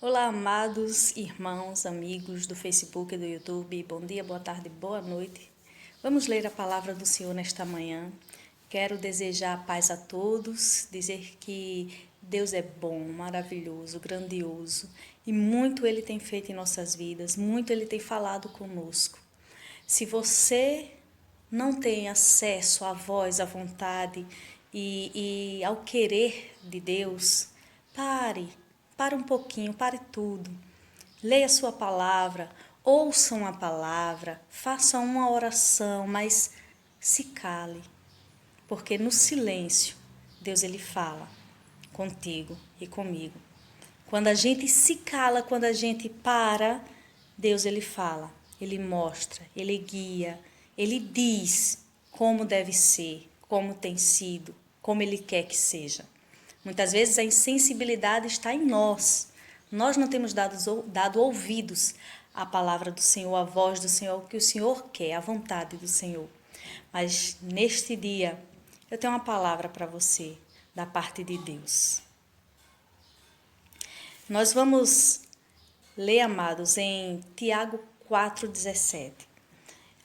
Olá, amados irmãos, amigos do Facebook e do YouTube. Bom dia, boa tarde, boa noite. Vamos ler a palavra do Senhor nesta manhã. Quero desejar paz a todos, dizer que Deus é bom, maravilhoso, grandioso e muito Ele tem feito em nossas vidas, muito Ele tem falado conosco. Se você não tem acesso à voz, à vontade e ao querer de Deus, pare um pouquinho, pare tudo. Leia a sua palavra, ouça uma palavra, faça uma oração, mas se cale, porque no silêncio Deus ele fala contigo e comigo. Quando a gente se cala, quando a gente para, Deus ele fala, ele mostra, ele guia, ele diz como deve ser, como tem sido, como ele quer que seja. Muitas vezes a insensibilidade está em nós. Nós não temos dado ouvidos à palavra do Senhor, à voz do Senhor, o que o Senhor quer, a vontade do Senhor. Mas neste dia, eu tenho uma palavra para você, da parte de Deus. Nós vamos ler, amados, em Tiago 4,17.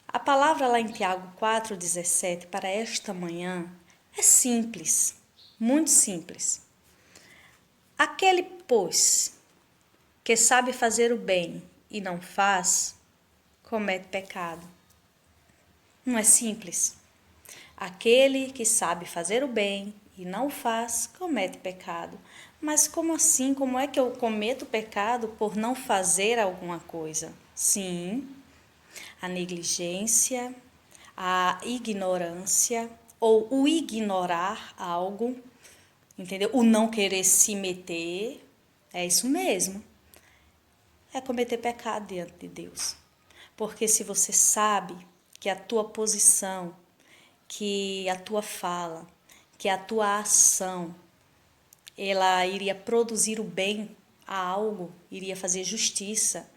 A palavra lá em Tiago 4,17 para esta manhã é simples, muito simples. Aquele, pois, que sabe fazer o bem e não faz, comete pecado. Não é simples? Aquele que sabe fazer o bem e não faz, comete pecado. Mas como assim? Como é que eu cometo pecado por não fazer alguma coisa? Sim, a negligência, a ignorância ou o ignorar algo, entendeu? O não querer se meter, é isso mesmo. É cometer pecado diante de Deus. Porque se você sabe que a tua posição, que a tua fala, que a tua ação, ela iria produzir o bem a algo, iria fazer justiça,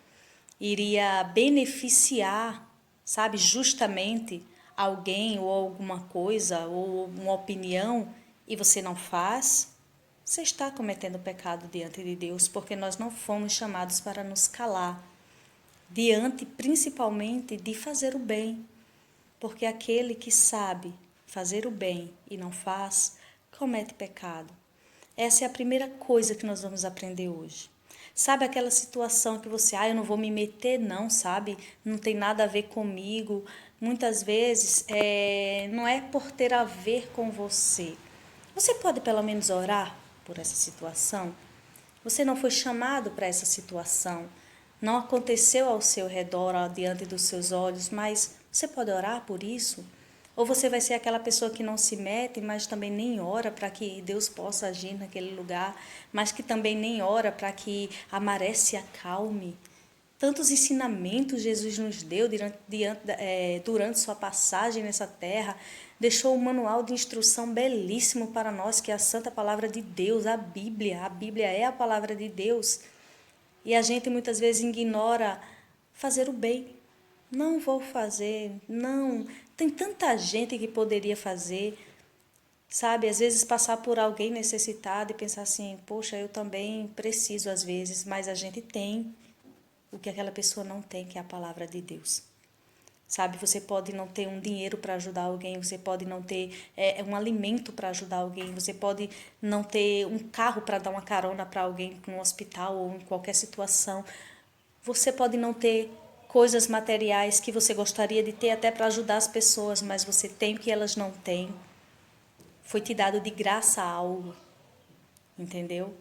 iria beneficiar, sabe, justamente alguém ou alguma coisa ou uma opinião e você não faz, você está cometendo pecado diante de Deus, porque nós não fomos chamados para nos calar, diante principalmente de fazer o bem, porque aquele que sabe fazer o bem e não faz, comete pecado. Essa é a primeira coisa que nós vamos aprender hoje. Sabe aquela situação que você, eu não vou me meter não, sabe? Não tem nada a ver comigo. Muitas vezes não é por ter a ver com você. Você pode pelo menos orar por essa situação? Você não foi chamado para essa situação. Não aconteceu ao seu redor, diante dos seus olhos, mas você pode orar por isso? Ou você vai ser aquela pessoa que não se mete, mas também nem ora para que Deus possa agir naquele lugar, mas que também nem ora para que a maré se acalme? Tantos ensinamentos Jesus nos deu durante sua passagem nessa terra. Deixou um manual de instrução belíssimo para nós, que é a Santa Palavra de Deus, a Bíblia. A Bíblia é a Palavra de Deus. E a gente muitas vezes ignora fazer o bem. Não vou fazer, não. Tem tanta gente que poderia fazer, sabe? Às vezes passar por alguém necessitado e pensar assim, poxa, eu também preciso às vezes, mas a gente tem o que aquela pessoa não tem, que é a palavra de Deus. Sabe, você pode não ter um dinheiro para ajudar alguém, você pode não ter um alimento para ajudar alguém, você pode não ter um carro para dar uma carona para alguém no hospital ou em qualquer situação. Você pode não ter coisas materiais que você gostaria de ter até para ajudar as pessoas, mas você tem o que elas não têm. Foi te dado de graça algo, entendeu?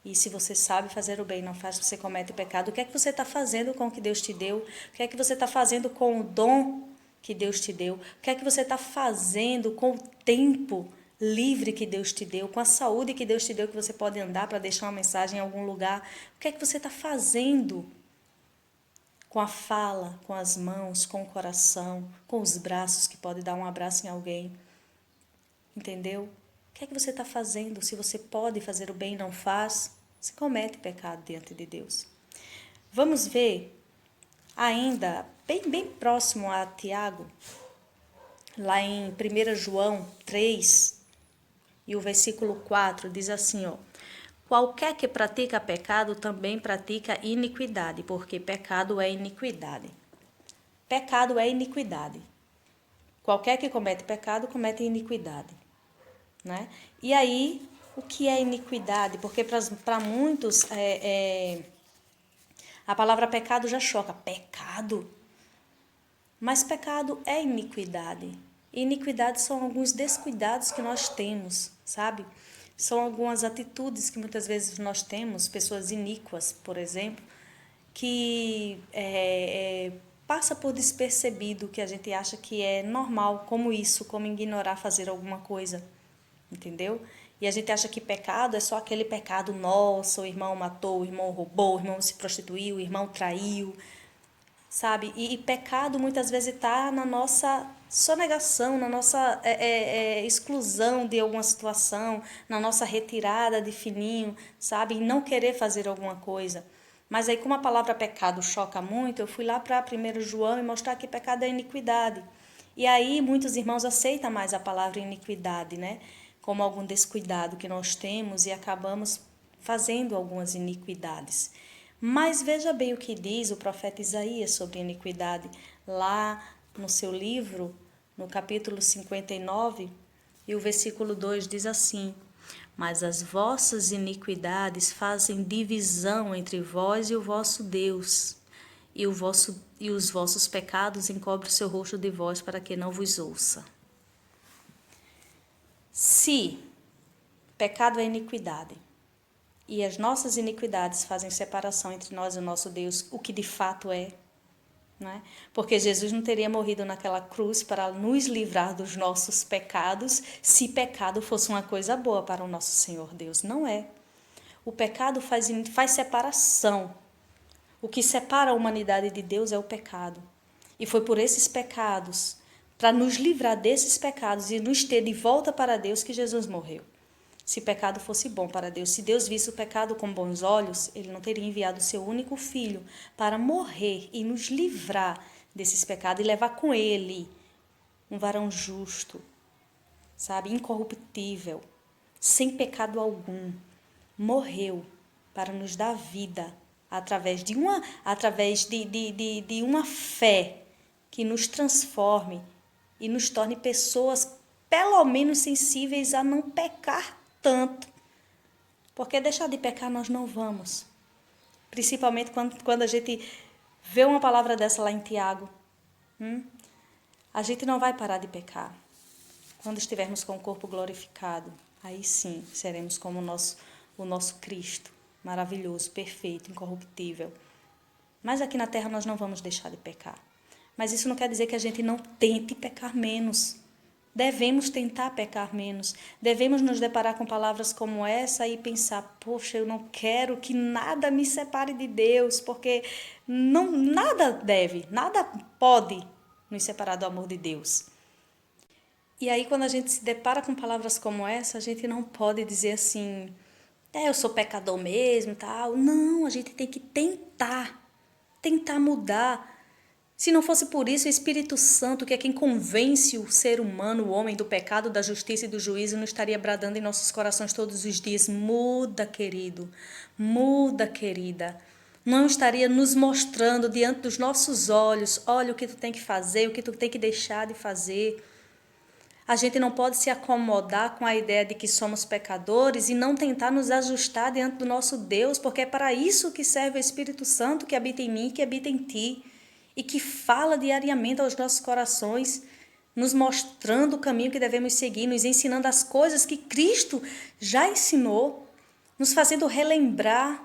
E se você sabe fazer o bem, não faz, você comete o pecado. O que é que você está fazendo com o que Deus te deu? O que é que você está fazendo com o dom que Deus te deu? O que é que você está fazendo com o tempo livre que Deus te deu? Com a saúde que Deus te deu, que você pode andar para deixar uma mensagem em algum lugar? O que é que você está fazendo com a fala, com as mãos, com o coração, com os braços, que pode dar um abraço em alguém? Entendeu? O que é que você está fazendo? Se você pode fazer o bem e não faz, você comete pecado diante de Deus. Vamos ver ainda, bem próximo a Tiago, lá em 1 João 3, e o versículo 4 diz assim, ó: Qualquer que pratica pecado também pratica iniquidade, porque pecado é iniquidade. Pecado é iniquidade. Qualquer que comete pecado, comete iniquidade. Né? E aí, o que é iniquidade? Porque para muitos, a palavra pecado já choca. Pecado? Mas pecado é iniquidade. E iniquidade são alguns descuidados que nós temos, sabe? São algumas atitudes que muitas vezes nós temos, pessoas iníquas, por exemplo, que passa por despercebido, que a gente acha que é normal, como isso, como ignorar fazer alguma coisa, entendeu? E a gente acha que pecado é só aquele pecado nosso, o irmão matou, o irmão roubou, o irmão se prostituiu, o irmão traiu, sabe? E pecado muitas vezes está na nossa sonegação, na nossa exclusão de alguma situação, na nossa retirada de fininho, sabe? Em não querer fazer alguma coisa. Mas aí, como a palavra pecado choca muito, eu fui lá para 1 João e mostrar que pecado é iniquidade. E aí, muitos irmãos aceitam mais a palavra iniquidade, né? Como algum descuidado que nós temos e acabamos fazendo algumas iniquidades. Mas veja bem o que diz o profeta Isaías sobre iniquidade, lá no seu livro, no capítulo 59, e o versículo 2 diz assim: Mas as vossas iniquidades fazem divisão entre vós e o vosso Deus, e os vossos pecados encobrem o seu rosto de vós para que não vos ouça. Se pecado é iniquidade, e as nossas iniquidades fazem separação entre nós e o nosso Deus, o que de fato é, né? Porque Jesus não teria morrido naquela cruz para nos livrar dos nossos pecados, se pecado fosse uma coisa boa para o nosso Senhor Deus. Não é. O pecado faz separação. O que separa a humanidade de Deus é o pecado. E foi por esses pecados, para nos livrar desses pecados e nos ter de volta para Deus, que Jesus morreu. Se pecado fosse bom para Deus, se Deus visse o pecado com bons olhos, Ele não teria enviado o seu único filho para morrer e nos livrar desses pecados e levar com Ele um varão justo, sabe, incorruptível, sem pecado algum. Morreu para nos dar vida através de uma fé que nos transforme e nos torne pessoas pelo menos sensíveis a não pecar tanto, porque deixar de pecar nós não vamos, principalmente quando a gente vê uma palavra dessa lá em Tiago, a gente não vai parar de pecar. Quando estivermos com o corpo glorificado, aí sim seremos como o nosso Cristo, maravilhoso, perfeito, incorruptível. Mas aqui na terra nós não vamos deixar de pecar. Mas isso não quer dizer que a gente não tente pecar menos. Devemos tentar pecar menos. Devemos nos deparar com palavras como essa e pensar: poxa, eu não quero que nada me separe de Deus, porque nada pode nos separar do amor de Deus. E aí, quando a gente se depara com palavras como essa, a gente não pode dizer assim: eu sou pecador mesmo, tal. Não, a gente tem que tentar mudar. Se não fosse por isso, o Espírito Santo, que é quem convence o ser humano, o homem, do pecado, da justiça e do juízo, não estaria bradando em nossos corações todos os dias: muda, querido, muda, querida. Não estaria nos mostrando diante dos nossos olhos: olha o que tu tem que fazer, o que tu tem que deixar de fazer. A gente não pode se acomodar com a ideia de que somos pecadores e não tentar nos ajustar diante do nosso Deus, porque é para isso que serve o Espírito Santo que habita em mim e que habita em ti, e que fala diariamente aos nossos corações, nos mostrando o caminho que devemos seguir, nos ensinando as coisas que Cristo já ensinou, nos fazendo relembrar.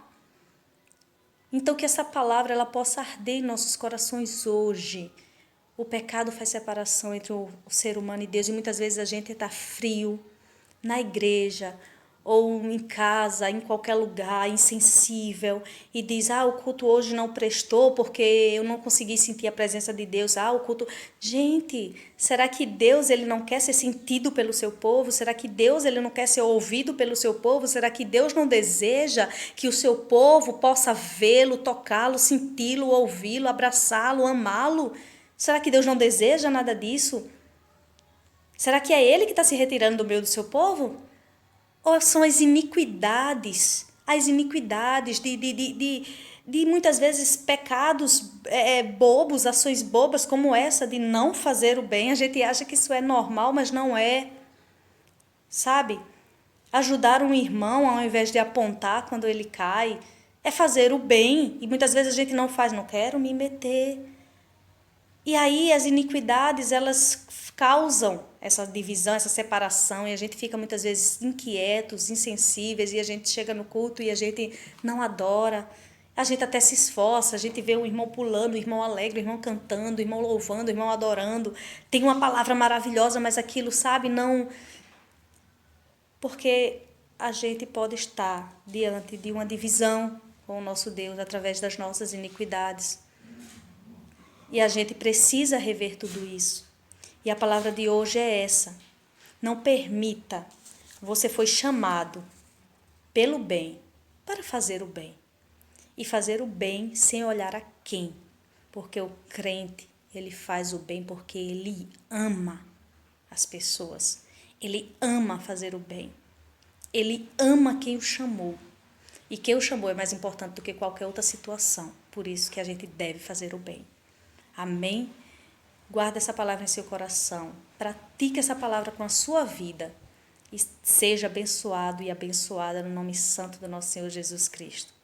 Então, que essa palavra ela possa arder em nossos corações hoje. O pecado faz separação entre o ser humano e Deus, e muitas vezes a gente está frio na igreja ou em casa, em qualquer lugar, insensível, e diz: o culto hoje não prestou porque eu não consegui sentir a presença de Deus. O culto... Gente, será que Deus ele não quer ser sentido pelo seu povo? Será que Deus ele não quer ser ouvido pelo seu povo? Será que Deus não deseja que o seu povo possa vê-lo, tocá-lo, senti-lo, ouvi-lo, abraçá-lo, amá-lo? Será que Deus não deseja nada disso? Será que é Ele que está se retirando do meio do seu povo? Ou são as iniquidades, as iniquidades, de muitas vezes pecados bobos, ações bobas como essa de não fazer o bem. A gente acha que isso é normal, mas não é. Sabe? Ajudar um irmão ao invés de apontar quando ele cai é fazer o bem. E muitas vezes a gente não faz, não quero me meter. E aí as iniquidades, elas causam essa divisão, essa separação, e a gente fica muitas vezes inquietos, insensíveis, e a gente chega no culto e a gente não adora. A gente até se esforça, a gente vê o irmão pulando, o irmão alegre, o irmão cantando, o irmão louvando, o irmão adorando. Tem uma palavra maravilhosa, mas aquilo, sabe, não... Porque a gente pode estar diante de uma divisão com o nosso Deus através das nossas iniquidades. E a gente precisa rever tudo isso. E a palavra de hoje é essa. Não permita. Você foi chamado pelo bem para fazer o bem. E fazer o bem sem olhar a quem. Porque o crente, ele faz o bem porque ele ama as pessoas. Ele ama fazer o bem. Ele ama quem o chamou. E quem o chamou é mais importante do que qualquer outra situação. Por isso que a gente deve fazer o bem. Amém? Guarda essa palavra em seu coração. Pratique essa palavra com a sua vida. E seja abençoado e abençoada no nome santo do nosso Senhor Jesus Cristo.